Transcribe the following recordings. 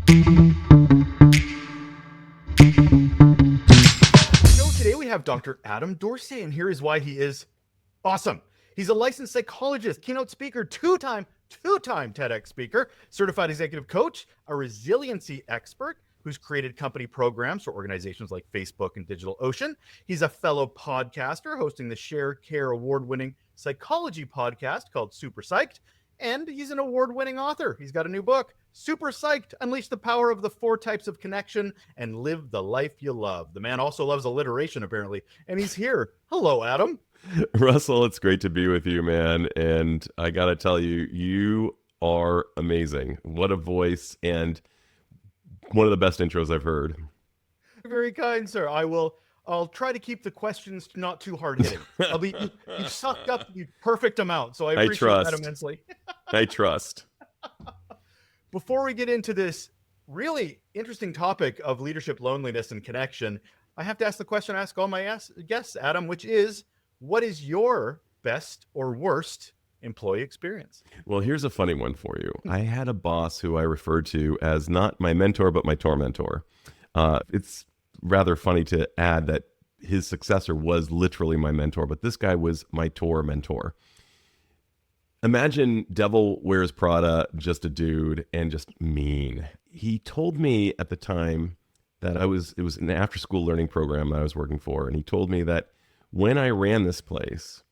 Today we have Dr. Adam Dorsay, and here is why he is awesome. He's a licensed psychologist, keynote speaker, two-time TEDx speaker, certified executive coach, a resiliency expert who's created company programs for organizations like Facebook and DigitalOcean. He's a fellow podcaster hosting the Share Care award-winning psychology podcast called Super Psyched, and he's an award-winning author. He's got a new book, Super Psyched, Unleash the Power of the 4 Types of Connection and Live the Life You Love. The man also loves alliteration, apparently, and he's here. Hello, Adam. Russell, it's great to be with you, man. And I got to tell you, you are amazing. What a voice, and one of the best intros I've heard. Very kind, sir. I'll try to keep the questions not too hard hitting. You've sucked up the perfect amount, so I appreciate that immensely. I trust. Before we get into this really interesting topic of leadership, loneliness, and connection, I have to ask the question I ask all my guests, Adam, which is, what is your best or worst employee experience? Well, here's a funny one for you. I had a boss who I referred to as not my mentor, but my tormentor. It's rather funny to add that his successor was literally my mentor, but this guy was my mentor. Imagine Devil Wears Prada, just a dude and just mean. He told me at the time that it was an after-school learning program that I was working for, and he told me that when I ran this place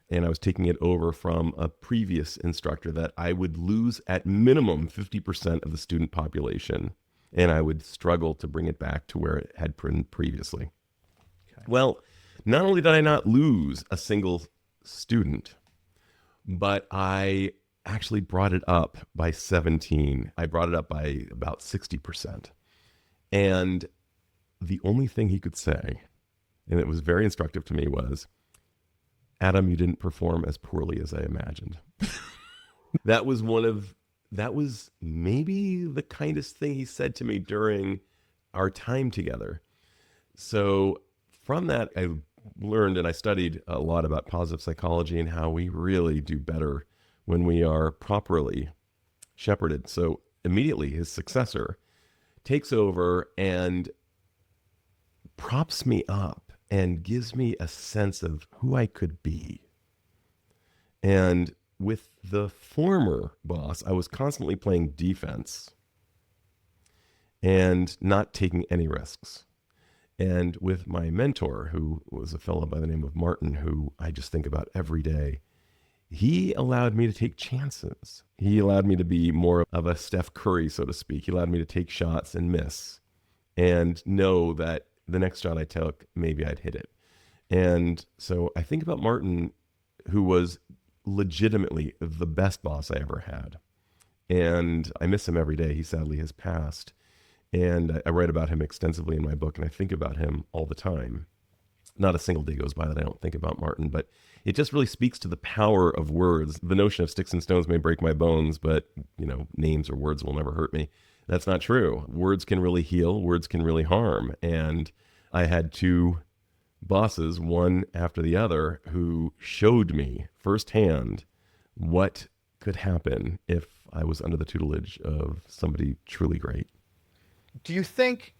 and I was taking it over from a previous instructor, that I would lose at minimum 50% of the student population, and I would struggle to bring it back to where it had been previously. Okay. Well, not only did I not lose a single student, but I actually brought it up by 17. I brought it up by about 60%. And the only thing he could say, and it was very instructive to me, was, Adam, you didn't perform as poorly as I imagined. That was maybe the kindest thing he said to me during our time together. So from that, I learned and I studied a lot about positive psychology and how we really do better when we are properly shepherded. So immediately his successor takes over and props me up and gives me a sense of who I could be. And with the former boss, I was constantly playing defense and not taking any risks. And with my mentor, who was a fellow by the name of Martin, who I just think about every day, he allowed me to take chances. He allowed me to be more of a Steph Curry, so to speak. He allowed me to take shots and miss and know that the next shot I took, maybe I'd hit it. And so I think about Martin, who was legitimately the best boss I ever had. And I miss him every day. He sadly has passed. And I write about him extensively in my book, and I think about him all the time. Not a single day goes by that I don't think about Martin, but it just really speaks to the power of words. The notion of sticks and stones may break my bones, but, names or words will never hurt me. That's not true. Words can really heal. Words can really harm. And I had 2 bosses, one after the other, who showed me firsthand what could happen if I was under the tutelage of somebody truly great. Do you think,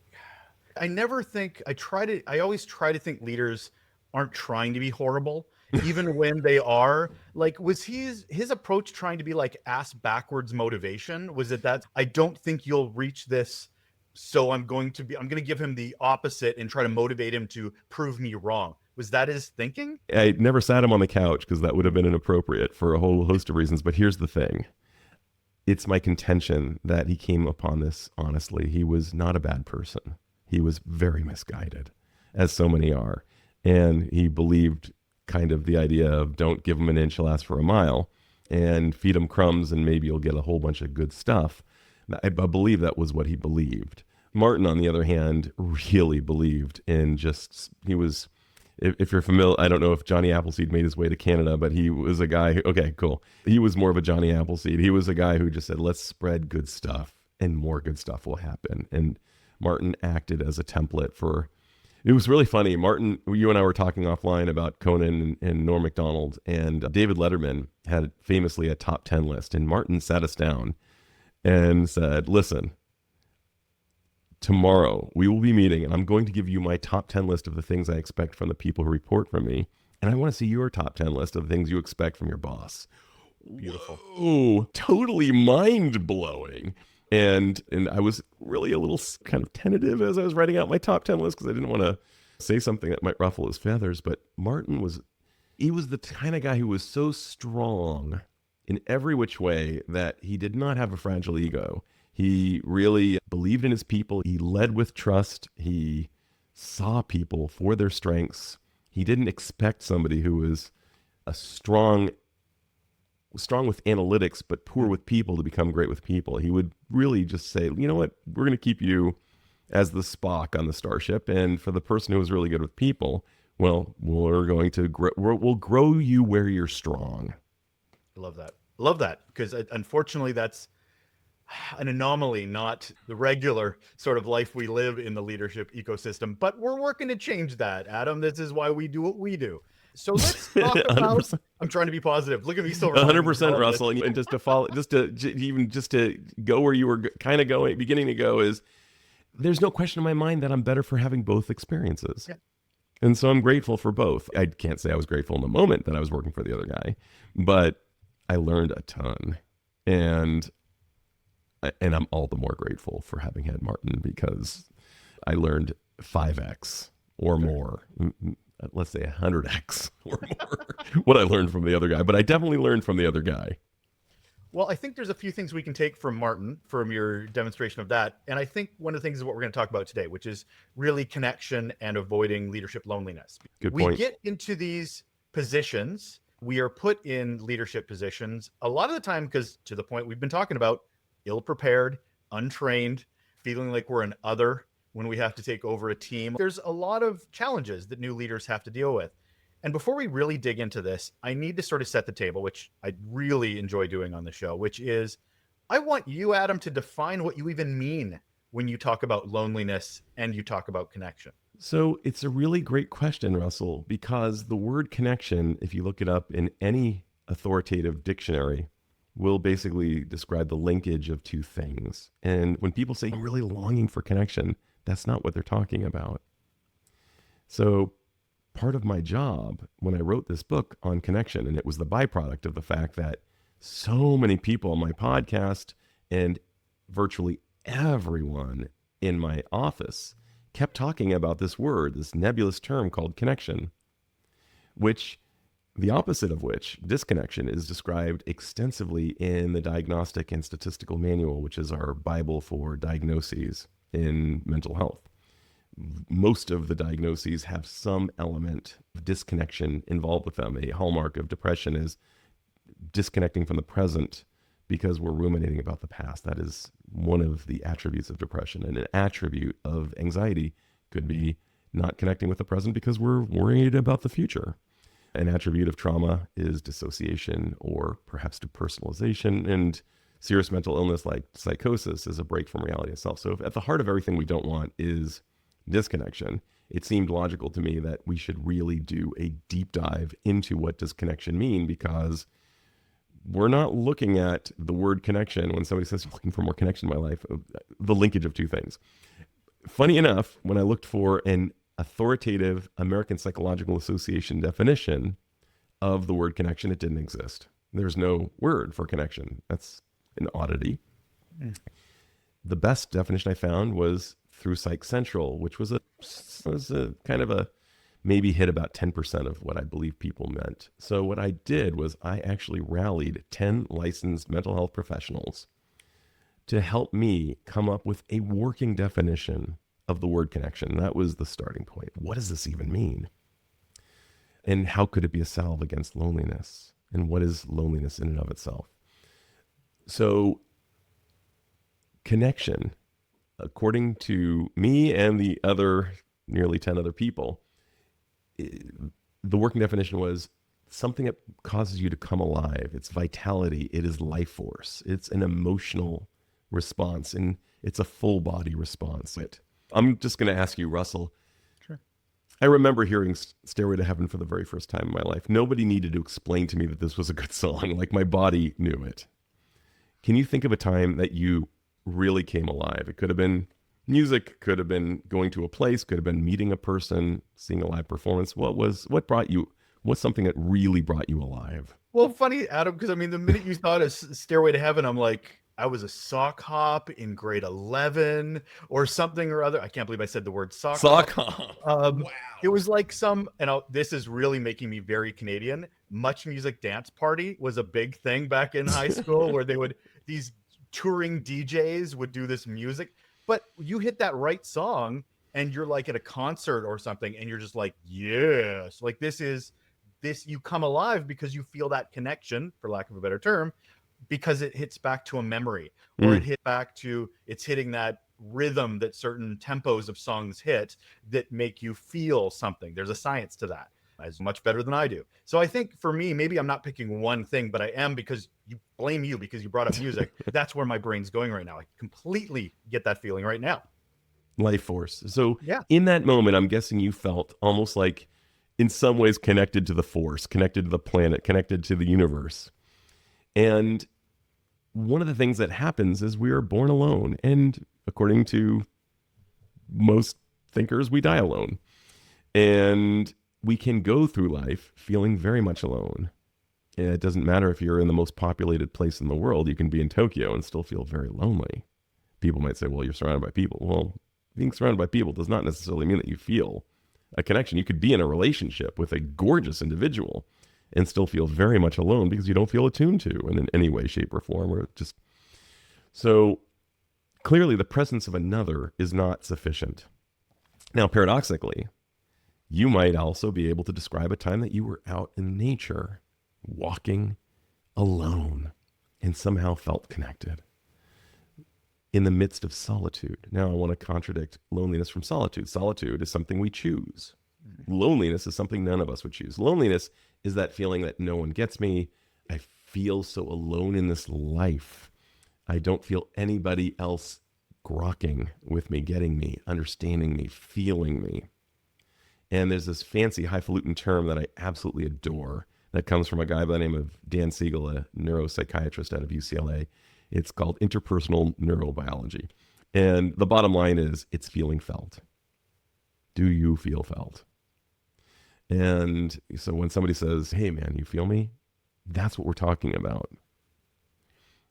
I always try to think leaders aren't trying to be horrible, even when they are. Like, was his approach trying to be like ass backwards motivation? Was it that, I don't think you'll reach this, so I'm going to give him the opposite and try to motivate him to prove me wrong? Was that his thinking? I never sat him on the couch because that would have been inappropriate for a whole host of reasons. But here's the thing. It's my contention that he came upon this honestly. He was not a bad person. He was very misguided, as so many are. And he believed kind of the idea of don't give him an inch, he'll ask for a mile, and feed him crumbs and maybe you'll get a whole bunch of good stuff. I believe that was what he believed. Martin, on the other hand, really believed in he was, if you're familiar, I don't know if Johnny Appleseed made his way to Canada, but he was a guy okay, cool. He was more of a Johnny Appleseed. He was a guy who just said, let's spread good stuff and more good stuff will happen. And Martin acted as a template for, it was really funny. Martin, you and I were talking offline about Conan and Norm Macdonald, and David Letterman had famously a top 10 list. And Martin sat us down and said, listen, tomorrow we will be meeting and I'm going to give you my top 10 list of the things I expect from the people who report from me. And I want to see your top 10 list of the things you expect from your boss. Beautiful. Whoa, totally mind blowing. And I was really a little kind of tentative as I was writing out my top 10 list because I didn't want to say something that might ruffle his feathers. But Martin was the kind of guy who was so strong in every which way that he did not have a fragile ego. He really believed in his people. He led with trust. He saw people for their strengths. He didn't expect somebody who was strong with analytics, but poor with people to become great with people. He would really just say, you know what, we're going to keep you as the Spock on the starship. And for the person who was really good with people, well, we're going to we'll grow you where you're strong. I love that. Love that. Because unfortunately, that's an anomaly, not the regular sort of life we live in the leadership ecosystem. But we're working to change that, Adam. This is why we do what we do. So let's talk about. 100%. I'm trying to be positive. Look at me, still 100%, Russell. And just to go where you were kind of beginning to go is, there's no question in my mind that I'm better for having both experiences. Yeah. And so I'm grateful for both. I can't say I was grateful in the moment that I was working for the other guy, but I learned a ton, and I'm all the more grateful for having had Martin, because I learned 5x or more. Let's say 100x or more what I learned from the other guy, but I definitely learned from the other guy. Well, I think there's a few things we can take from Martin, from your demonstration of that. And I think one of the things is what we're going to talk about today, which is really connection and avoiding leadership loneliness. Good point. We get into these positions, we are put in leadership positions a lot of the time because, to the point we've been talking about, ill-prepared, untrained, feeling like we're an other when we have to take over a team. There's a lot of challenges that new leaders have to deal with. And before we really dig into this, I need to sort of set the table, which I really enjoy doing on the show, which is I want you, Adam, to define what you even mean when you talk about loneliness and you talk about connection. So it's a really great question, Russell, because the word connection, if you look it up in any authoritative dictionary, will basically describe the linkage of two things. And when people say, I'm really longing for connection, that's not what they're talking about. So part of my job when I wrote this book on connection, and it was the byproduct of the fact that so many people on my podcast and virtually everyone in my office kept talking about this word, this nebulous term called connection, which the opposite of which, disconnection, is described extensively in the Diagnostic and Statistical Manual, which is our Bible for diagnoses in mental health. Most of the diagnoses have some element of disconnection involved with them. A hallmark of depression is disconnecting from the present because we're ruminating about the past. That is one of the attributes of depression. And an attribute of anxiety could be not connecting with the present because we're worried about the future. An attribute of trauma is dissociation or perhaps depersonalization, and serious mental illness like psychosis is a break from reality itself. So if at the heart of everything we don't want is disconnection, it seemed logical to me that we should really do a deep dive into what does connection mean, because we're not looking at the word connection when somebody says, I'm looking for more connection in my life, the linkage of two things. Funny enough, when I looked for an authoritative American Psychological Association definition of the word connection, it didn't exist. There's no word for connection. That's an oddity. The best definition I found was through Psych Central, which was a kind of a maybe hit about 10% of what I believe people meant. So what I did was I actually rallied 10 licensed mental health professionals to help me come up with a working definition of the word connection. That was the starting point. What does this even mean? And how could it be a salve against loneliness? And what is loneliness in and of itself? So connection, according to me and the other nearly 10 other people, the working definition was something that causes you to come alive. It's vitality. It is life force. It's an emotional response, and it's a full body response. I'm just going to ask you, Russell. Sure. I remember hearing Stairway to Heaven for the very first time in my life. Nobody needed to explain to me that this was a good song. Like, my body knew it. Can you think of a time that you really came alive? It could have been Music could have been going to a place, could have been meeting a person, seeing a live performance. What's something that really brought you alive? Well, funny, Adam, because I mean, the minute you thought of Stairway to Heaven, I'm like, I was a sock hop in grade 11 or something or other. I can't believe I said the word sock hop. Sock hop. Um, Wow. it was like this is really making me very Canadian. Much Music Dance Party was a big thing back in high school where these touring DJs would do this music. But you hit that right song and you're like at a concert or something and you're just like, yes, like you come alive because you feel that connection, for lack of a better term, because it hits back to a memory or it's hitting that rhythm that certain tempos of songs hit that make you feel something. There's a science to that, as much better than I do. So I think for me, maybe I'm not picking one thing, but I am, because you brought up music. That's where my brain's going right now. I completely get that feeling right now. Life force. So Yeah. in that moment, I'm guessing you felt almost like in some ways connected to the force, connected to the planet, connected to the universe. And one of the things that happens is we are born alone. And according to most thinkers, we die alone. And we can go through life feeling very much alone. And it doesn't matter if you're in the most populated place in the world. You can be in Tokyo and still feel very lonely. People might say, well, you're surrounded by people. Well, being surrounded by people does not necessarily mean that you feel a connection. You could be in a relationship with a gorgeous individual and still feel very much alone because you don't feel attuned to in any way, shape, or form. Or just so clearly the presence of another is not sufficient. Now, paradoxically, you might also be able to describe a time that you were out in nature, walking alone, and somehow felt connected in the midst of solitude. Now, I want to contradict loneliness from solitude. Solitude is something we choose. Loneliness is something none of us would choose. Loneliness is that feeling that no one gets me. I feel so alone in this life. I don't feel anybody else grokking with me, getting me, understanding me, feeling me. And there's this fancy highfalutin term that I absolutely adore that comes from a guy by the name of Dan Siegel, a neuropsychiatrist out of UCLA. It's called interpersonal neurobiology. And the bottom line is it's feeling felt. Do you feel felt? And so when somebody says, hey man, you feel me? That's what we're talking about.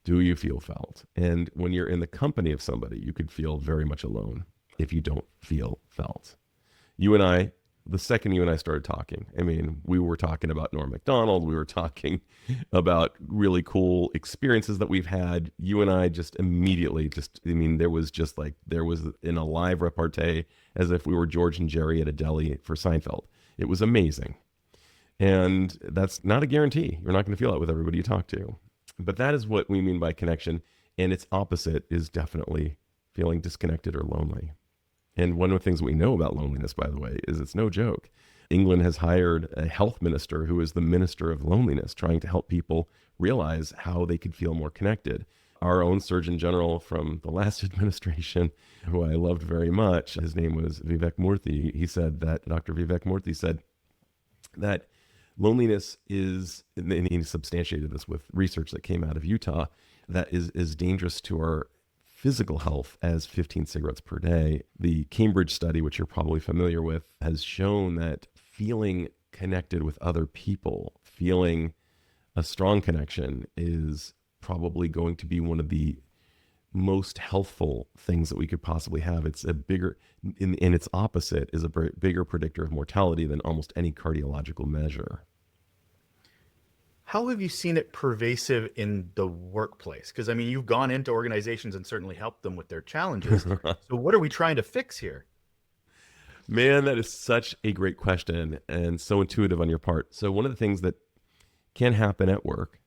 Do you feel felt? And when you're in the company of somebody, you could feel very much alone if you don't feel felt. You and I, the second you and I started talking, I mean, we were talking about Norm Macdonald. We were talking about really cool experiences that we've had. You and I just immediately there was in a live repartee as if we were George and Jerry at a deli for Seinfeld. It was amazing. And that's not a guarantee. You're not going to feel that with everybody you talk to. But that is what we mean by connection. And its opposite is definitely feeling disconnected or lonely. And one of the things we know about loneliness, by the way, is it's no joke. England has hired a health minister who is the minister of loneliness, trying to help people realize how they could feel more connected. Our own Surgeon General from the last administration, who I loved very much, his name was Vivek Murthy. Dr. Vivek Murthy said that loneliness is, and he substantiated this with research that came out of Utah, that is dangerous to our physical health as 15 cigarettes per day. The Cambridge study, which you're probably familiar with, has shown that feeling connected with other people, feeling a strong connection, is probably going to be one of the most healthful things that we could possibly have. It's a bigger, in its opposite, is a bigger predictor of mortality than almost any cardiological measure. How have you seen it pervasive in the workplace? Because, I mean, you've gone into organizations and certainly helped them with their challenges. So what are we trying to fix here? Man, that is such a great question and so intuitive on your part. So one of the things that can happen at work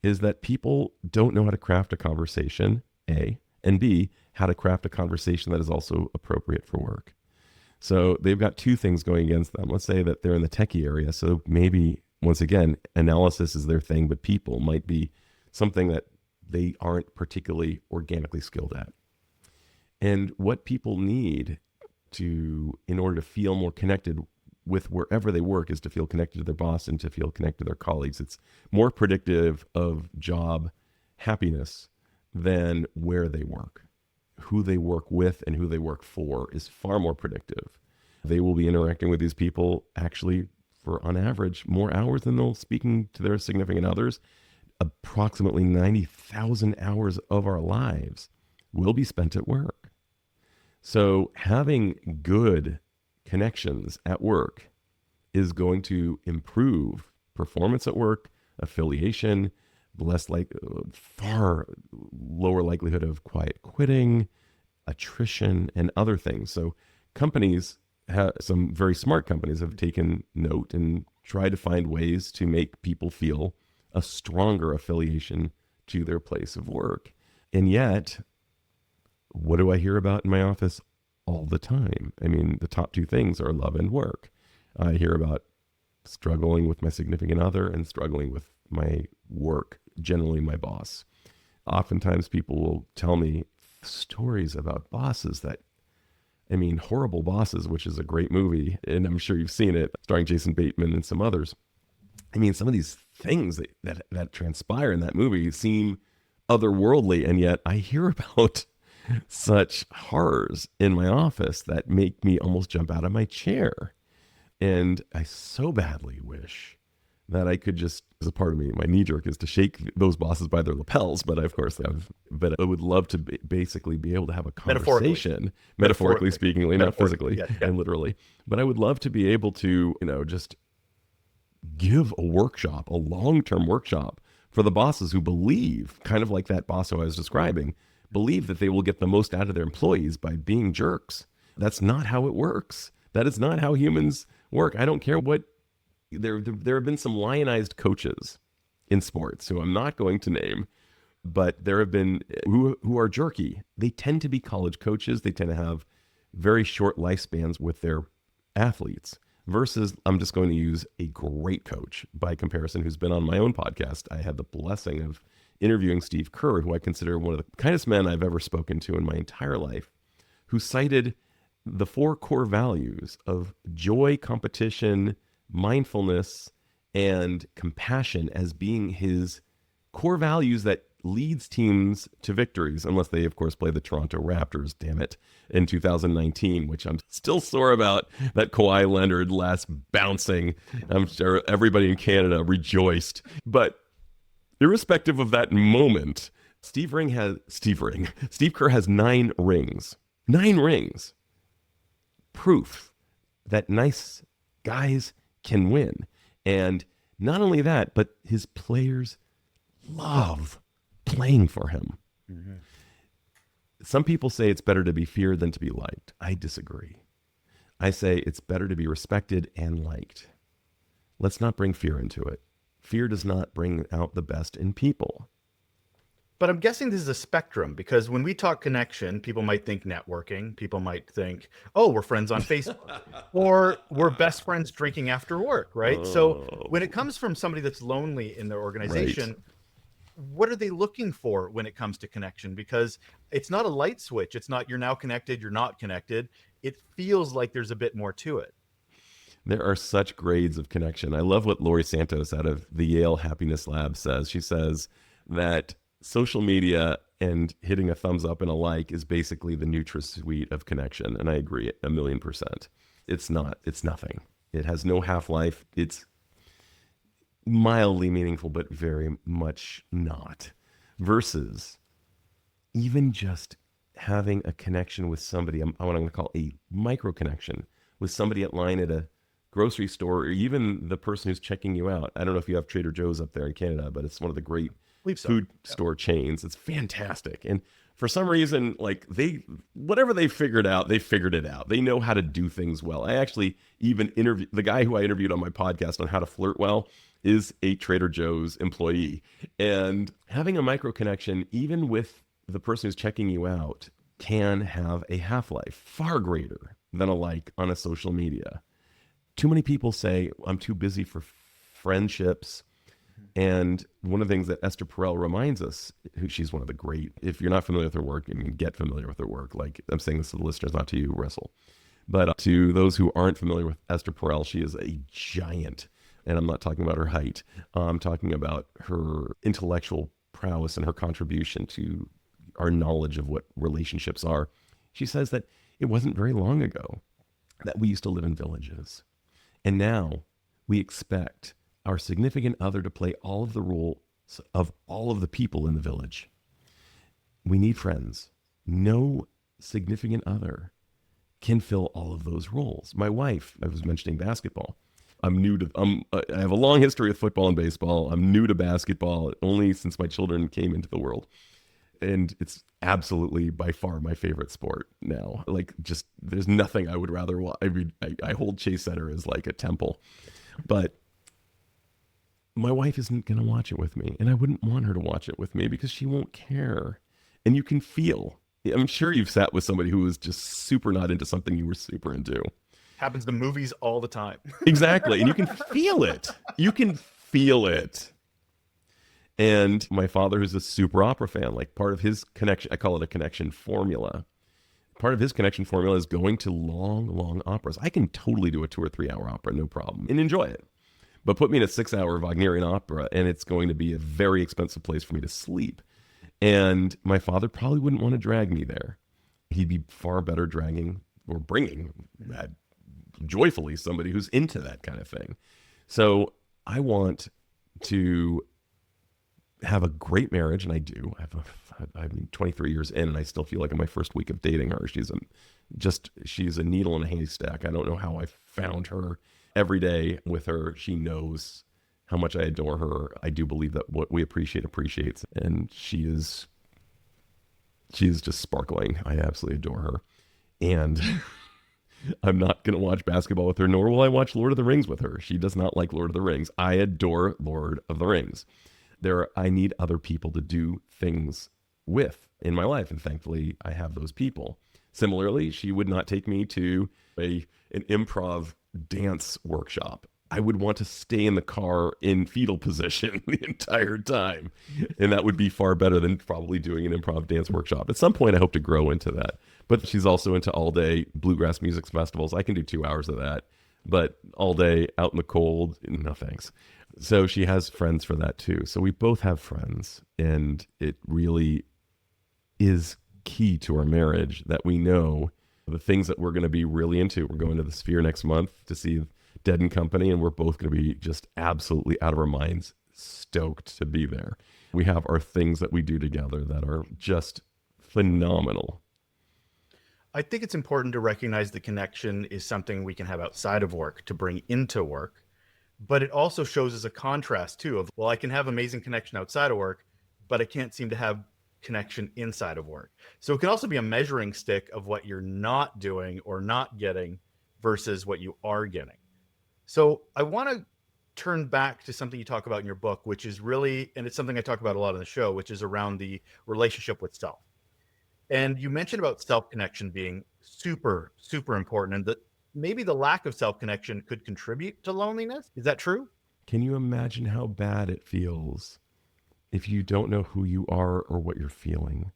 is that people don't know how to craft a conversation, A, and B, how to craft a conversation that is also appropriate for work. So they've got two things going against them. Let's say that they're in the techie area. So maybe, once again, analysis is their thing, but people might be something that they aren't particularly organically skilled at. And what people need in order to feel more connected with wherever they work is to feel connected to their boss and to feel connected to their colleagues. It's more predictive of job happiness than where they work. who they work with and who they work for is far more predictive. They will be interacting with these people actually for, on average, more hours than they'll speaking to their significant others. Approximately 90,000 hours of our lives will be spent at work. So having good connections at work is going to improve performance at work, affiliation, far lower likelihood of quiet quitting, attrition, and other things. So companies, some very smart companies have taken note and tried to find ways to make people feel a stronger affiliation to their place of work. And yet, what do I hear about in my office all the time? I mean, the top two things are love and work. I hear about struggling with my significant other and struggling with my work, generally my boss. Oftentimes people will tell me stories about bosses that, I mean, Horrible Bosses, which is a great movie, and I'm sure you've seen it, starring Jason Bateman and some others. I mean, some of these things that transpire in that movie seem otherworldly, and yet I hear about such horrors in my office that make me almost jump out of my chair. And I so badly wish that I could just, as a part of me, my knee jerk is to shake those bosses by their lapels. But of course, but I would love to basically be able to have a conversation, metaphorically speaking, not physically and literally. But I would love to be able to, just give a workshop, a long-term workshop for the bosses who believe, kind of like that boss who I was describing, believe that they will get the most out of their employees by being jerks. That's not how it works. That is not how humans work. I don't care what, there have been some lionized coaches in sports who I'm not going to name, but there have been who are jerky. They tend to be college coaches. They tend to have very short lifespans with their athletes versus, I'm just going to use a great coach by comparison who's been on my own podcast. I had the blessing of interviewing Steve Kerr, who I consider one of the kindest men I've ever spoken to in my entire life, who cited the 4 core values of joy, competition, mindfulness, and compassion as being his core values that leads teams to victories, unless they, of course, play the Toronto Raptors, damn it, in 2019, which I'm still sore about, that Kawhi Leonard last bouncing. I'm sure everybody in Canada rejoiced. But irrespective of that moment, Steve Kerr has 9 rings. 9 rings. Proof that nice guys can win. And not only that, but his players love playing for him. Mm-hmm. Some people say it's better to be feared than to be liked. I disagree. I say it's better to be respected and liked. Let's not bring fear into it. Fear does not bring out the best in people. But I'm guessing this is a spectrum, because when we talk connection, people might think networking. People might think, oh, we're friends on Facebook, or we're best friends drinking after work, right? So when it comes from somebody that's lonely in their organization, what are they looking for when it comes to connection? Because it's not a light switch. It's not you're now connected, you're not connected. It feels like there's a bit more to it. There are such grades of connection. I love what Lori Santos out of the Yale Happiness Lab says. She says that social media and hitting a thumbs up and a like is basically the NutraSweet of connection. And I agree 1,000,000%. It's not. It's nothing. It has no half-life. It's mildly meaningful, but very much not. Versus even just having a connection with somebody, what I'm going to call a micro connection with somebody at line at a grocery store, or even the person who's checking you out. I don't know if you have Trader Joe's up there in Canada, but it's one of the great food store chains. It's fantastic. And for some reason, like whatever they figured out, they figured it out. They know how to do things well. I actually even interviewed the guy who I interviewed on my podcast on how to flirt well is a Trader Joe's employee. And having a micro connection, even with the person who's checking you out, can have a half-life far greater than a like on a social media. Too many people say, I'm too busy for friendships. And one of the things that Esther Perel reminds us, she's one of the great, if you're not familiar with her work, I mean, get familiar with her work. Like, I'm saying this to the listeners, not to you, Russell. But to those who aren't familiar with Esther Perel, she is a giant. And I'm not talking about her height. I'm talking about her intellectual prowess and her contribution to our knowledge of what relationships are. She says that it wasn't very long ago that we used to live in villages. And now we expect our significant other to play all of the roles of all of the people in the village. We need friends. No significant other can fill all of those roles. My wife, I was mentioning basketball. I have a long history of football and baseball. I'm new to basketball only since my children came into the world. And it's absolutely by far my favorite sport now. Like, just there's nothing I would rather watch. I hold Chase Center as like a temple. But my wife isn't going to watch it with me. And I wouldn't want her to watch it with me because she won't care. And you can feel. I'm sure you've sat with somebody who was just super not into something you were super into. Happens to movies all the time. Exactly. And you can feel it. You can feel it. And my father is a super opera fan. Like, part of his connection, I call it a connection formula. Part of his connection formula is going to long, long operas. I can totally do a 2 or 3 hour opera, no problem, and enjoy it. But put me in a 6 hour Wagnerian opera, and it's going to be a very expensive place for me to sleep. And my father probably wouldn't want to drag me there. He'd be far better dragging or bringing joyfully somebody who's into that kind of thing. So I want to have a great marriage, and I do. I'm 23 years in, and I still feel like in my first week of dating her. She's a needle in a haystack. I don't know how I found her. Every day with her, she knows how much I adore her. I do believe that what we appreciates, and she is just sparkling. I absolutely adore her. And I'm not going to watch basketball with her, nor will I watch Lord of the Rings with her. She does not like Lord of the Rings. I adore Lord of the Rings. I need other people to do things with in my life, and thankfully I have those people. Similarly, she would not take me to an improv dance workshop. I would want to stay in the car in fetal position the entire time. And that would be far better than probably doing an improv dance workshop. At some point, I hope to grow into that. But she's also into all day bluegrass music festivals. I can do 2 hours of that. But all day out in the cold, no thanks. So she has friends for that too. So we both have friends. And it really is key to our marriage that we know the things that we're going to be really into. We're going to the Sphere next month to see Dead and Company, and we're both going to be just absolutely out of our minds stoked to be there. We have our things that we do together that are just phenomenal. I think it's important to recognize the connection is something we can have outside of work to bring into work, but it also shows as a contrast too of, well, I can have amazing connection outside of work, but I can't seem to have connection inside of work. So it can also be a measuring stick of what you're not doing or not getting versus what you are getting. So I want to turn back to something you talk about in your book, which is really, and it's something I talk about a lot on the show, which is around the relationship with self. And you mentioned about self-connection being super, super important, and that maybe the lack of self-connection could contribute to loneliness. Is that true? Can you imagine how bad it feels if you don't know who you are or what you're feeling?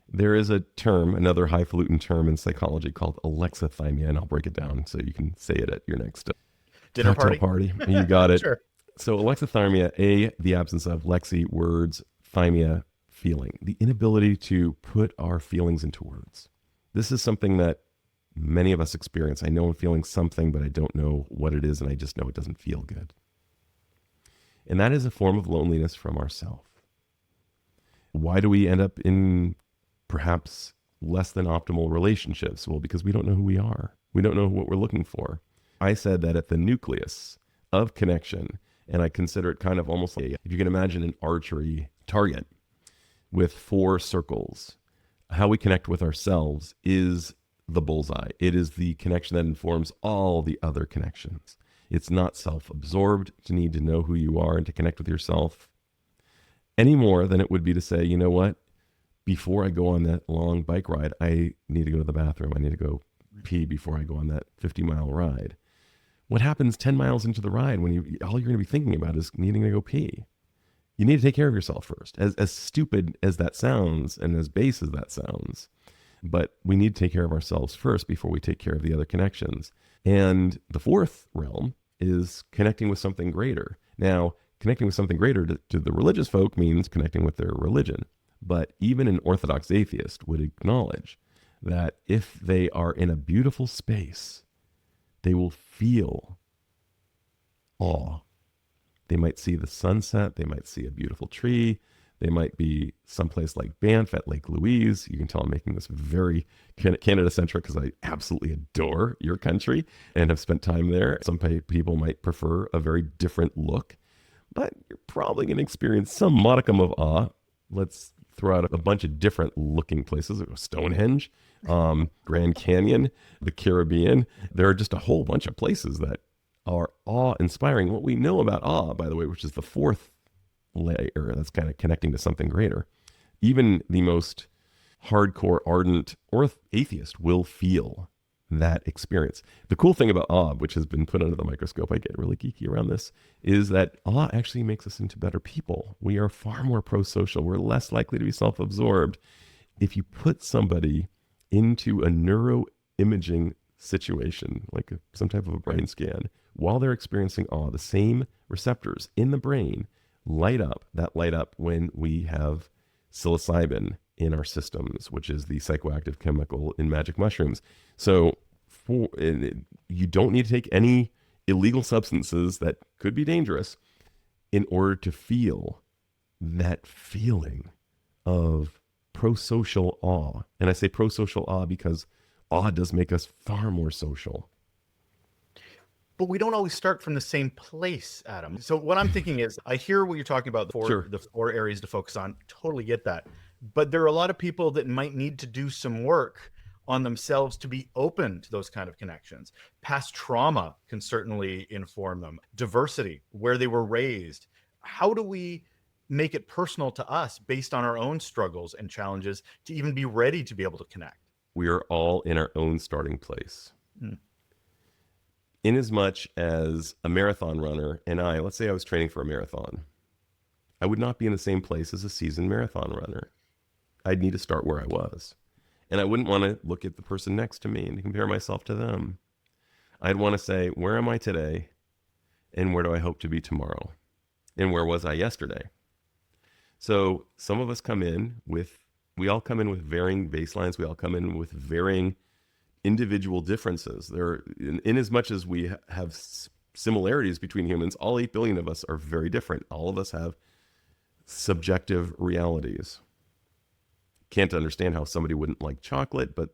There is a term, another highfalutin term in psychology called alexithymia, and I'll break it down so you can say it at your next Dinner cocktail party. You got it. Sure. So alexithymia, the absence of lexi, words, thymia, feeling, the inability to put our feelings into words. This is something that many of us experience. I know I'm feeling something, but I don't know what it is, and I just know it doesn't feel good. And that is a form of loneliness from ourself. Why do we end up in perhaps less than optimal relationships? Well, because we don't know who we are. We don't know what we're looking for. I said that at the nucleus of connection, and I consider it kind of almost like, if you can imagine an archery target with 4 circles, how we connect with ourselves is the bullseye. It is the connection that informs all the other connections. It's not self-absorbed to need to know who you are and to connect with yourself any more than it would be to say, you know what, before I go on that long bike ride, I need to go to the bathroom. I need to go pee before I go on that 50-mile ride. What happens 10 miles into the ride when all you're going to be thinking about is needing to go pee? You need to take care of yourself first. As stupid as that sounds and as base as that sounds, but we need to take care of ourselves first before we take care of the other connections. And the 4th realm is connecting with something greater. Now, connecting with something greater to the religious folk means connecting with their religion. But even an Orthodox atheist would acknowledge that if they are in a beautiful space, they will feel awe. They might see the sunset. They might see a beautiful tree. They might be someplace like Banff at Lake Louise. You can tell I'm making this very Canada-centric because I absolutely adore your country and have spent time there. Some people might prefer a very different look, but you're probably going to experience some modicum of awe. Let's throw out a bunch of different looking places. Stonehenge, Grand Canyon, the Caribbean. There are just a whole bunch of places that are awe-inspiring. What we know about awe, by the way, which is the fourth layer that's kind of connecting to something greater, even the most hardcore, ardent or atheist will feel that experience. The cool thing about awe, which has been put under the microscope, I get really geeky around this, is that awe actually makes us into better people. We are far more pro-social. We're less likely to be self-absorbed. If you put somebody into a neuroimaging situation, like some type of a brain scan, while they're experiencing awe, the same receptors in the brain light up when we have psilocybin in our systems, which is the psychoactive chemical in magic mushrooms. So you don't need to take any illegal substances that could be dangerous in order to feel that feeling of pro-social awe. And I say pro-social awe because awe does make us far more social. But we don't always start from the same place, Adam. So what I'm thinking is, I hear what you're talking about, the four areas to focus on. Totally get that. But there are a lot of people that might need to do some work on themselves to be open to those kind of connections. Past trauma can certainly inform them. Diversity, where they were raised. How do we make it personal to us based on our own struggles and challenges to even be ready to be able to connect? We are all in our own starting place. Inasmuch as a marathon runner and let's say I was training for a marathon, I would not be in the same place as a seasoned marathon runner. I'd need to start where I was. And I wouldn't want to look at the person next to me and compare myself to them. I'd want to say, where am I today? And where do I hope to be tomorrow? And where was I yesterday? So some of us we all come in with varying baselines. We all come in with varying individual differences. In as much as we have similarities between humans, all 8 billion of us are very different. All of us have subjective realities. Can't understand how somebody wouldn't like chocolate, but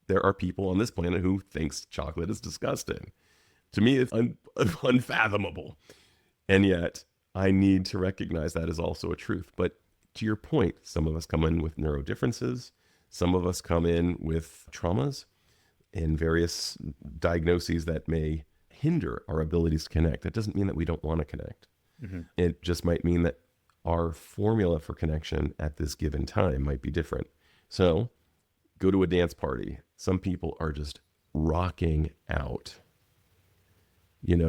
there are people on this planet who thinks chocolate is disgusting. To me, it's unfathomable. And yet, I need to recognize that is also a truth. But to your point, some of us come in with neuro differences. Some of us come in with traumas and various diagnoses that may hinder our abilities to connect. That doesn't mean that we don't want to connect. Mm-hmm. It just might mean that our formula for connection at this given time might be different. So go to a dance party. Some people are just rocking out.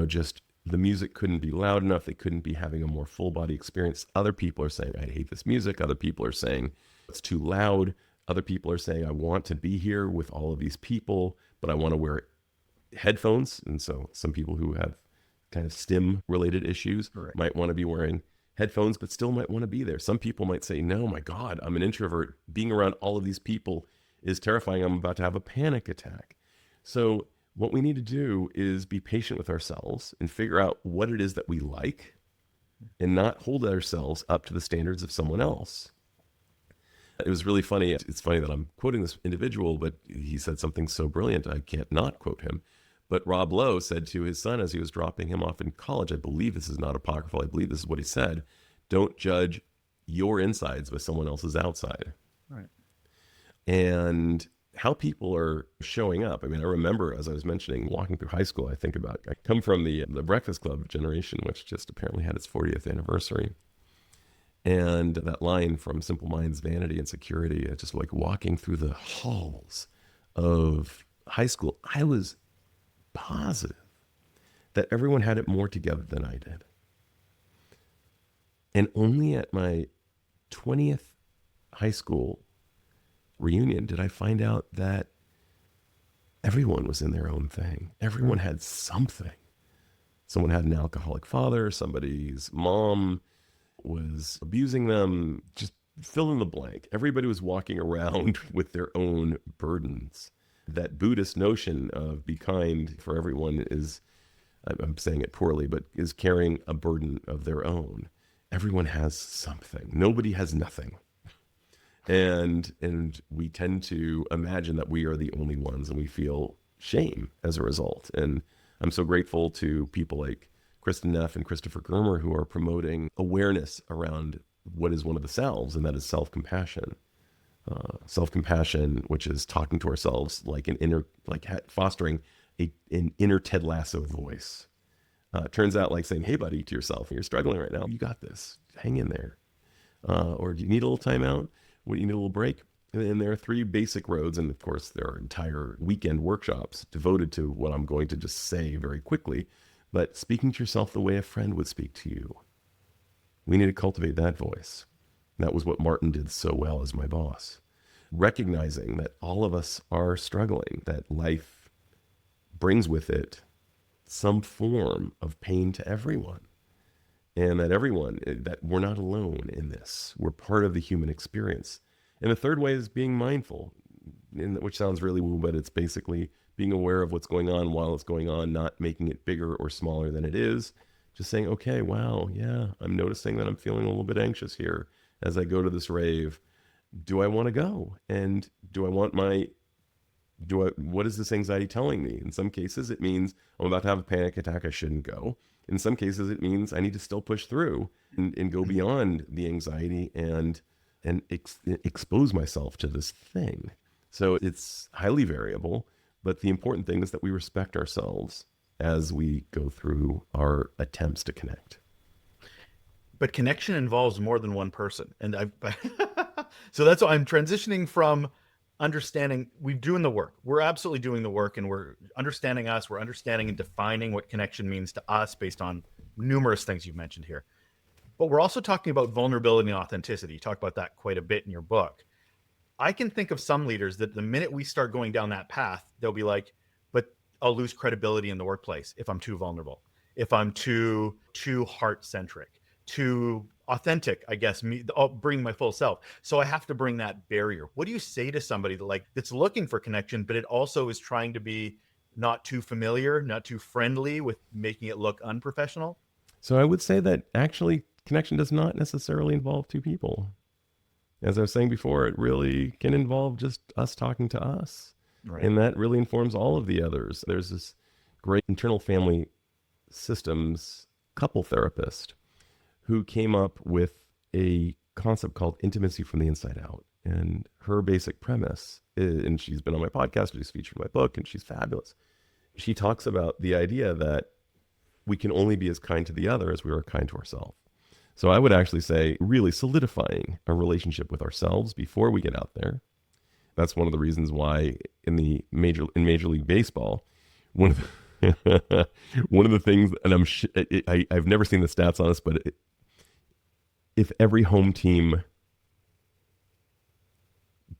Just the music couldn't be loud enough. They couldn't be having a more full body experience. Other people are saying, I hate this music. Other people are saying, it's too loud. Other people are saying, I want to be here with all of these people, but I want to wear headphones. And so some people who have kind of STEM related issues might want to be wearing headphones, but still might want to be there. Some people might say, no, my God, I'm an introvert. Being around all of these people is terrifying. I'm about to have a panic attack. So what we need to do is be patient with ourselves and figure out what it is that we like and not hold ourselves up to the standards of someone else. It was really funny. It's funny that I'm quoting this individual, but he said something so brilliant, I can't not quote him. But Rob Lowe said to his son as he was dropping him off in college, I believe this is not apocryphal, I believe this is what he said, don't judge your insides by someone else's outside. Right. And how people are showing up. I mean, I remember, as I was mentioning, walking through high school, I come from the Breakfast Club generation, which just apparently had its 40th anniversary. And that line from Simple Minds, Vanity and Security, just like walking through the halls of high school, I was positive that everyone had it more together than I did. And only at my 20th high school reunion did I find out that everyone was in their own thing. Everyone had something. Someone had an alcoholic father, somebody's mom was abusing them, just fill in the blank. Everybody was walking around with their own burdens. That Buddhist notion of be kind for everyone is, I'm saying it poorly, but is carrying a burden of their own. Everyone has something. Nobody has nothing. And we tend to imagine that we are the only ones, and we feel shame as a result. And I'm so grateful to people like Kristen Neff and Christopher Germer who are promoting awareness around what is one of the selves, and that is self-compassion. Self-compassion, which is talking to ourselves like fostering an inner Ted Lasso voice. Turns out like saying, hey buddy, to yourself, you're struggling right now, you got this, hang in there. Or do you need a little time out? What do you need, a little break? And there are 3 basic roads. And of course, there are entire weekend workshops devoted to what I'm going to just say very quickly. But speaking to yourself the way a friend would speak to you. We need to cultivate that voice. That was what Martin did so well as my boss. Recognizing that all of us are struggling, that life brings with it some form of pain to everyone. And that we're not alone in this. We're part of the human experience. And the third way is being mindful, which sounds really woo, but it's basically being aware of what's going on while it's going on, not making it bigger or smaller than it is. Just saying, okay, wow, yeah, I'm noticing that I'm feeling a little bit anxious here as I go to this rave. Do I want to go? And what is this anxiety telling me? In some cases, it means I'm about to have a panic attack, I shouldn't go. In some cases, it means I need to still push through and go beyond the anxiety and expose myself to this thing. So it's highly variable, but the important thing is that we respect ourselves as we go through our attempts to connect. But connection involves more than one person. And so that's why I'm transitioning from understanding, we're doing the work. We're absolutely doing the work, and we're understanding us. We're understanding and defining what connection means to us based on numerous things you've mentioned here. But we're also talking about vulnerability and authenticity. You talk about that quite a bit in your book. I can think of some leaders that the minute we start going down that path, they'll be like, but I'll lose credibility in the workplace if I'm too vulnerable, if I'm too heart-centric, too authentic, I guess, I'll bring my full self. So I have to bring that barrier. What do you say to somebody that's looking for connection, but it also is trying to be not too familiar, not too friendly with making it look unprofessional? So I would say that actually connection does not necessarily involve 2 people. As I was saying before, it really can involve just us talking to us. Right. And that really informs all of the others. There's this great internal family systems couple therapist who came up with a concept called intimacy from the inside out. And her basic premise, and she's been on my podcast, she's featured in my book, and she's fabulous. She talks about the idea that we can only be as kind to the other as we are kind to ourselves. So I would actually say really solidifying a relationship with ourselves before we get out there. That's one of the reasons why in Major League Baseball, one of the things, and I've never seen the stats on this, but if every home team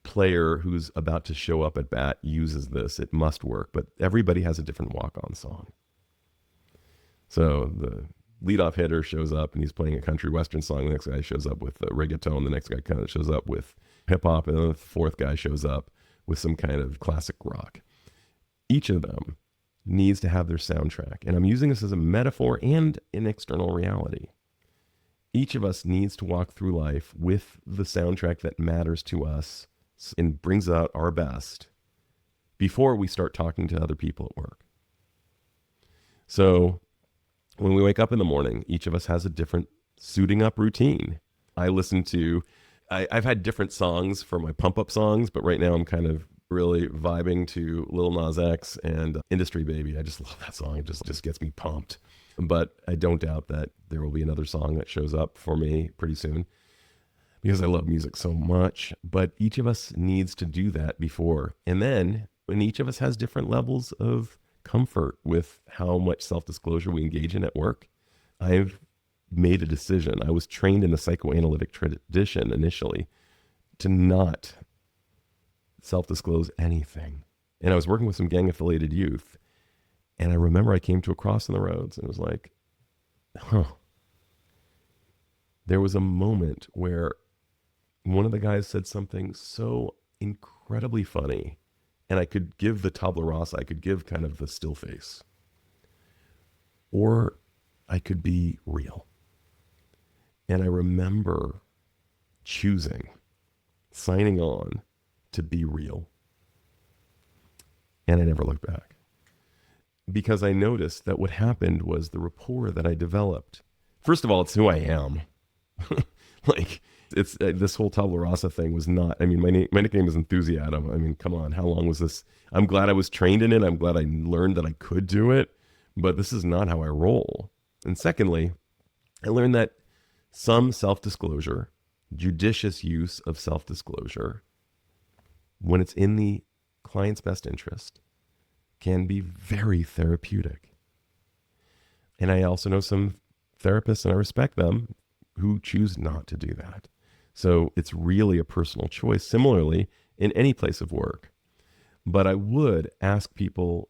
player who's about to show up at bat uses this, it must work. But everybody has a different walk-on song. So the leadoff hitter shows up and he's playing a country western song. The next guy shows up with reggaeton. The next guy kind of shows up with hip hop. And then the fourth guy shows up with some kind of classic rock. Each of them needs to have their soundtrack. And I'm using this as a metaphor and an external reality. Each of us needs to walk through life with the soundtrack that matters to us and brings out our best before we start talking to other people at work. So when we wake up in the morning, each of us has a different suiting up routine. I've had different songs for my pump up songs, but right now I'm kind of really vibing to Lil Nas X and Industry Baby. I just love that song. It just gets me pumped. But I don't doubt that there will be another song that shows up for me pretty soon because I love music so much. But each of us needs to do that before. And then when each of us has different levels of comfort with how much self-disclosure we engage in at work, I've made a decision. I was trained in the psychoanalytic tradition initially to not self-disclose anything. And I was working with some gang-affiliated youth. And I remember I came to a cross in the roads and it was like, There was a moment where one of the guys said something so incredibly funny, and I could give the tabula rasa, I could give kind of the still face, or I could be real. And I remember choosing, signing on to be real. And I never looked back, because I noticed that what happened was the rapport that I developed. First of all, it's who I am. Like, it's this whole tabula rasa thing was not, I mean, my nickname is Enthusiasm. I mean, come on, how long was this? I'm glad I was trained in it. I'm glad I learned that I could do it, but this is not how I roll. And secondly, I learned that some self-disclosure, judicious use of self-disclosure, when it's in the client's best interest, can be very therapeutic. And I also know some therapists, and I respect them, who choose not to do that. So it's really a personal choice, similarly in any place of work. But I would ask people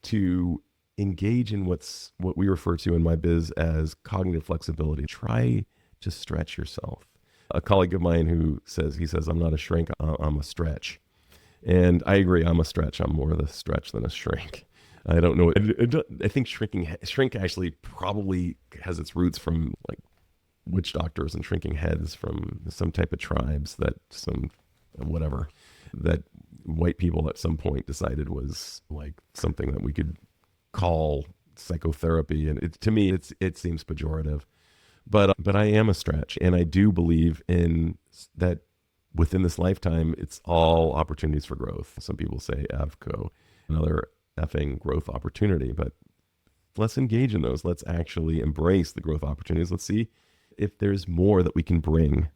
to engage in what we refer to in my biz as cognitive flexibility. Try to stretch yourself. A colleague of mine who says, I'm not a shrink, I'm a stretch. And I agree, I'm a stretch. I'm more of a stretch than a shrink. I don't know. I think shrink actually probably has its roots from like witch doctors and shrinking heads from some type of tribes that that white people at some point decided was like something that we could call psychotherapy. And to me, it seems pejorative, but I am a stretch. And I do believe in that within this lifetime, it's all opportunities for growth. Some people say AVCO, another effing growth opportunity, but let's engage in those. Let's actually embrace the growth opportunities. Let's see if there's more that we can bring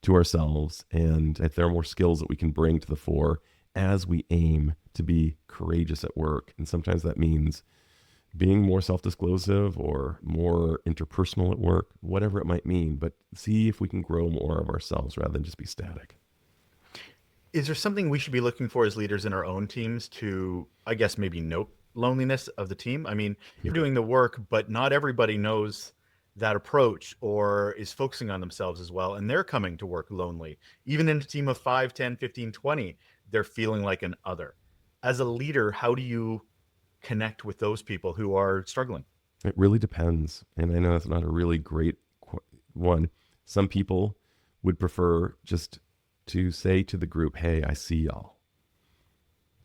to ourselves, and if there are more skills that we can bring to the fore as we aim to be courageous at work. And sometimes that means being more self-disclosive or more interpersonal at work, whatever it might mean, but see if we can grow more of ourselves rather than just be static. Is there something we should be looking for as leaders in our own teams to, I guess, maybe note loneliness of the team? I mean, you're doing the work, but not everybody knows that approach or is focusing on themselves as well. And they're coming to work lonely. Even in a team of 5, 10, 15, 20, they're feeling like an other. As a leader, how do you connect with those people who are struggling? It really depends. And I know that's not a really great one. Some people would prefer just to say to the group, hey, I see y'all.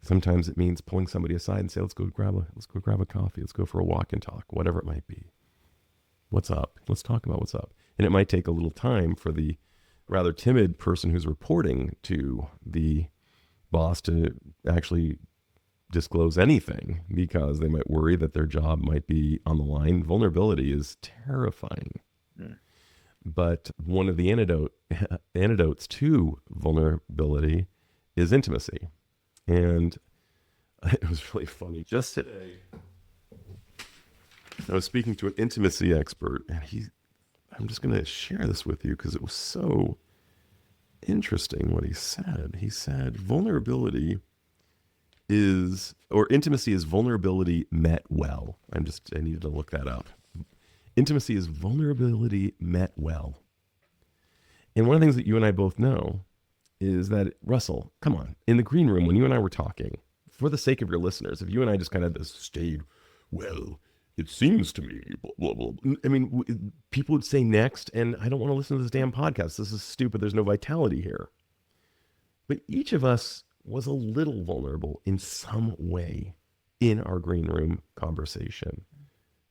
Sometimes it means pulling somebody aside and say, let's go grab a coffee. Let's go for a walk and talk, whatever it might be. What's up? Let's talk about what's up. And it might take a little time for the rather timid person who's reporting to the boss to actually disclose anything, because they might worry that their job might be on the line. Vulnerability is terrifying. But one of the antidotes to vulnerability is intimacy. And it was really funny. Just today, I was speaking to an intimacy expert, and I'm just going to share this with you because it was so interesting what he said. He said intimacy is vulnerability met well. I needed to look that up. Intimacy is vulnerability met well. And one of the things that you and I both know is that, Russell, come on, in the green room, when you and I were talking, for the sake of your listeners, if you and I just kind of stayed, well, it seems to me, blah, blah, blah. I mean, people would say next, and I don't want to listen to this damn podcast. This is stupid. There's no vitality here. But each of us was a little vulnerable in some way in our green room conversation.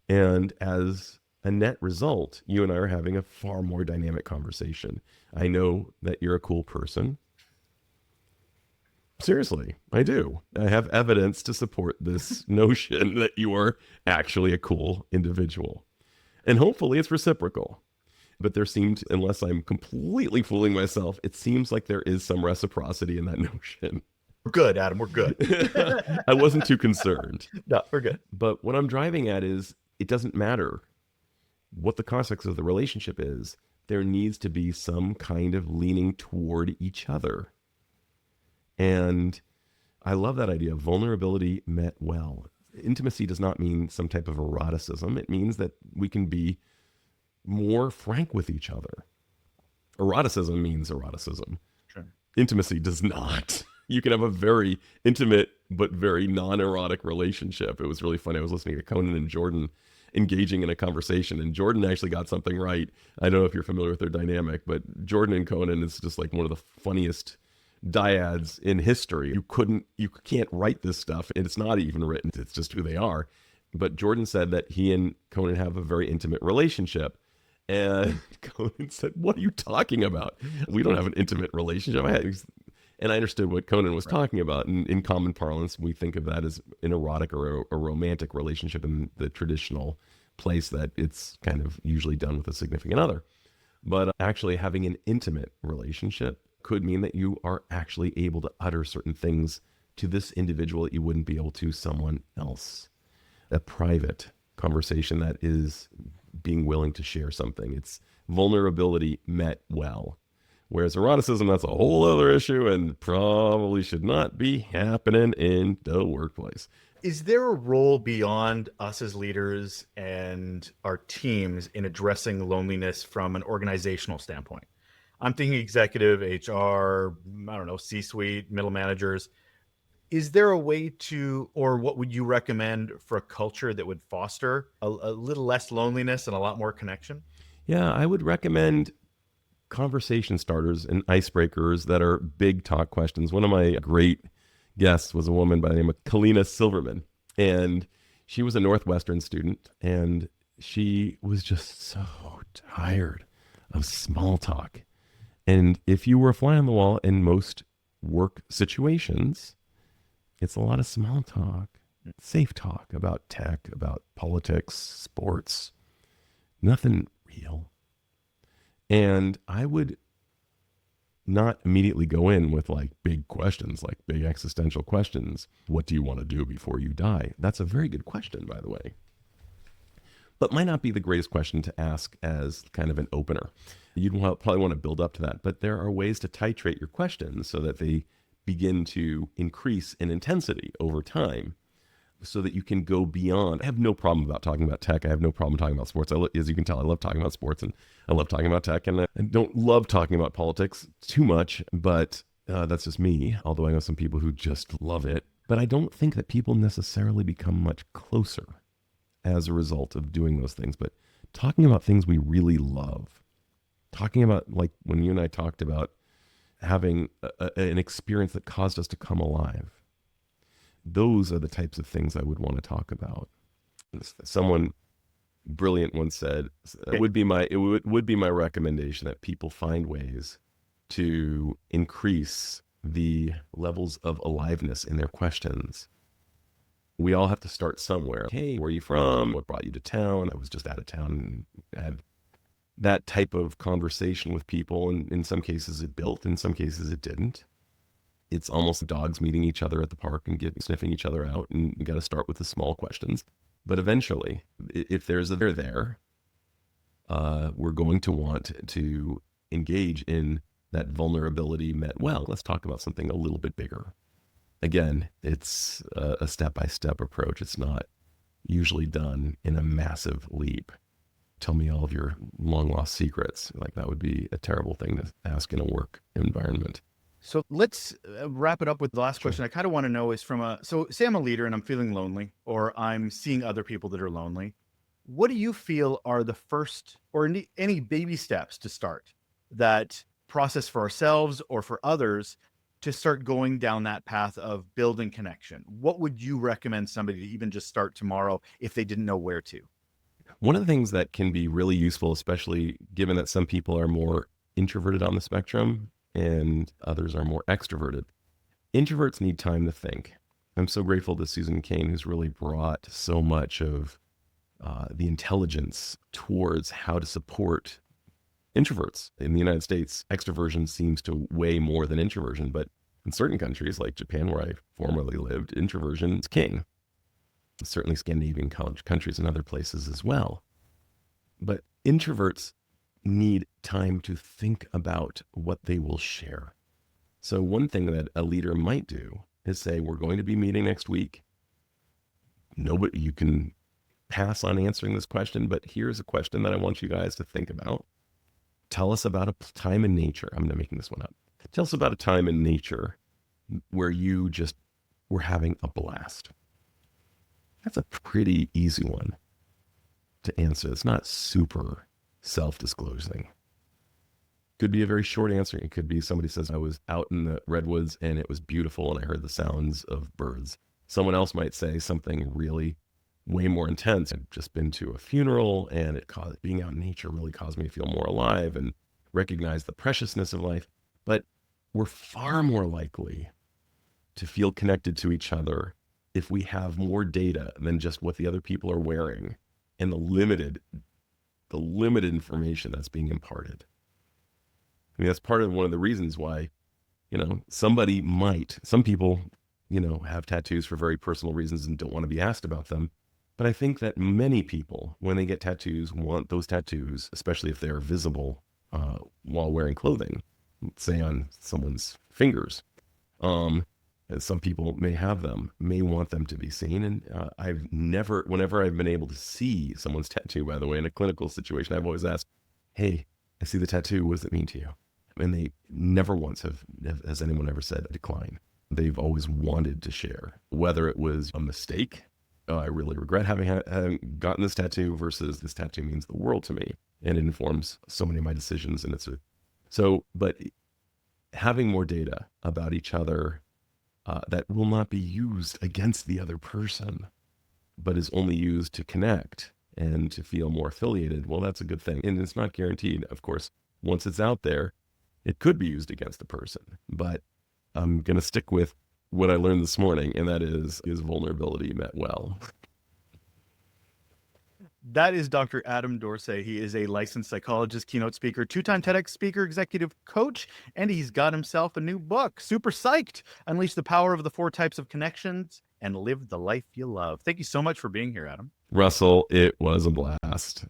And as a net result, you and I are having a far more dynamic conversation. I know that you're a cool person. Seriously, I do. I have evidence to support this notion that you are actually a cool individual. And hopefully it's reciprocal. But there seems, unless I'm completely fooling myself, it seems like there is some reciprocity in that notion. We're good, Adam. We're good. I wasn't too concerned. No, we're good. But what I'm driving at is, it doesn't matter what the context of the relationship is. There needs to be some kind of leaning toward each other. And I love that idea of vulnerability met well. Intimacy does not mean some type of eroticism. It means that we can be more frank with each other. Eroticism means eroticism. Sure. Intimacy does not. You can have a very intimate but very non-erotic relationship. It was really funny. I was listening to Conan and Jordan engaging in a conversation, and Jordan actually got something right. I don't know if you're familiar with their dynamic, but Jordan and Conan is just like one of the funniest dyads in history. You can't write this stuff, and it's not even written. It's just who they are. But Jordan said that he and Conan have a very intimate relationship. And Conan said, "What are you talking about? We don't have an intimate relationship." And I understood what Conan was talking about. In common parlance, we think of that as an erotic or a romantic relationship in the traditional place that it's kind of usually done with a significant other. But actually having an intimate relationship could mean that you are actually able to utter certain things to this individual that you wouldn't be able to someone else. A private conversation that is being willing to share something. It's vulnerability met well. Whereas eroticism, that's a whole other issue and probably should not be happening in the workplace. Is there a role beyond us as leaders and our teams in addressing loneliness from an organizational standpoint? I'm thinking executive, HR, I don't know, C-suite, middle managers. Is there a way to, or what would you recommend for a culture that would foster a little less loneliness and a lot more connection? Yeah, I would recommend conversation starters and icebreakers that are big talk questions. One of my great guests was a woman by the name of Kalina Silverman, and she was a Northwestern student, and she was just so tired of small talk. And if you were a fly on the wall in most work situations, it's a lot of small talk, safe talk about tech, about politics, sports, nothing real. And I would not immediately go in with like big questions, like big existential questions. What do you want to do before you die? That's a very good question, by the way, but might not be the greatest question to ask as kind of an opener. You'd probably want to build up to that, but there are ways to titrate your questions so that they begin to increase in intensity over time so that you can go beyond. I have no problem about talking about tech. I have no problem talking about sports. As you can tell, I love talking about sports and I love talking about tech, and I don't love talking about politics too much, but that's just me, although I know some people who just love it. But I don't think that people necessarily become much closer as a result of doing those things. But talking about things we really love, talking about like when you and I talked about having an experience that caused us to come alive. Those are the types of things I would want to talk about. Someone brilliant once said, it would be my recommendation that people find ways to increase the levels of aliveness in their questions. We all have to start somewhere. Hey, where are you from? What brought you to town? I was just out of town and had that type of conversation with people. And in some cases it built, in some cases it didn't. It's almost dogs meeting each other at the park and sniffing each other out. And you got to start with the small questions. But eventually, if there's a there, we're going to want to engage in that vulnerability met well. Let's talk about something a little bit bigger. Again, it's a step-by-step approach. It's not usually done in a massive leap. Tell me all of your long-lost secrets. Like that would be a terrible thing to ask in a work environment. So let's wrap it up with the last question. I kind of want to know is so say I'm a leader and I'm feeling lonely, or I'm seeing other people that are lonely. What do you feel are the first or any baby steps to start that process for ourselves or for others to start going down that path of building connection? What would you recommend somebody to even just start tomorrow if they didn't know where to? One of the things that can be really useful, especially given that some people are more introverted on the spectrum and others are more extroverted. Introverts need time to think. I'm so grateful to Susan Cain, who's really brought so much of the intelligence towards how to support introverts. In the United States, extroversion seems to weigh more than introversion, but in certain countries like Japan, where I formerly lived, introversion is king. Certainly Scandinavian countries and other places as well. But introverts need time to think about what they will share. So one thing that a leader might do is say, we're going to be meeting next week. Nobody, you can pass on answering this question, but here's a question that I want you guys to think about. tell us about a time in nature. I'm not making this one up. Tell us about a time in nature where you just were having a blast. That's a pretty easy one to answer. It's not super self-disclosing. Could be a very short answer. It could be somebody says, I was out in the redwoods and it was beautiful and I heard the sounds of birds. Someone else might say something really way more intense. I've just been to a funeral and being out in nature really caused me to feel more alive and recognize the preciousness of life. But we're far more likely to feel connected to each other if we have more data than just what the other people are wearing and the limited information that's being imparted. I mean, that's part of one of the reasons why, some people, have tattoos for very personal reasons and don't want to be asked about them. But I think that many people, when they get tattoos, want those tattoos, especially if they're visible while wearing clothing, say on someone's fingers. And some people may want them to be seen. And whenever I've been able to see someone's tattoo, by the way, in a clinical situation, I've always asked, hey, I see the tattoo. What does it mean to you? And they never once has anyone ever said decline. They've always wanted to share, whether it was a mistake. Oh, I really regret having gotten this tattoo versus this tattoo means the world to me and it informs so many of my decisions. And but having more data about each other that will not be used against the other person, but is only used to connect and to feel more affiliated. Well, that's a good thing. And it's not guaranteed, of course. Once it's out there, it could be used against the person. But I'm going to stick with what I learned this morning, and that is vulnerability met well. That is Dr. Adam Dorsay. He is a licensed psychologist, keynote speaker, 2-time TEDx speaker, executive coach, and he's got himself a new book, Super Psyched, Unleash the Power of the 4 Types of Connections and Live the Life You Love. Thank you so much for being here, Adam. Russell, it was a blast.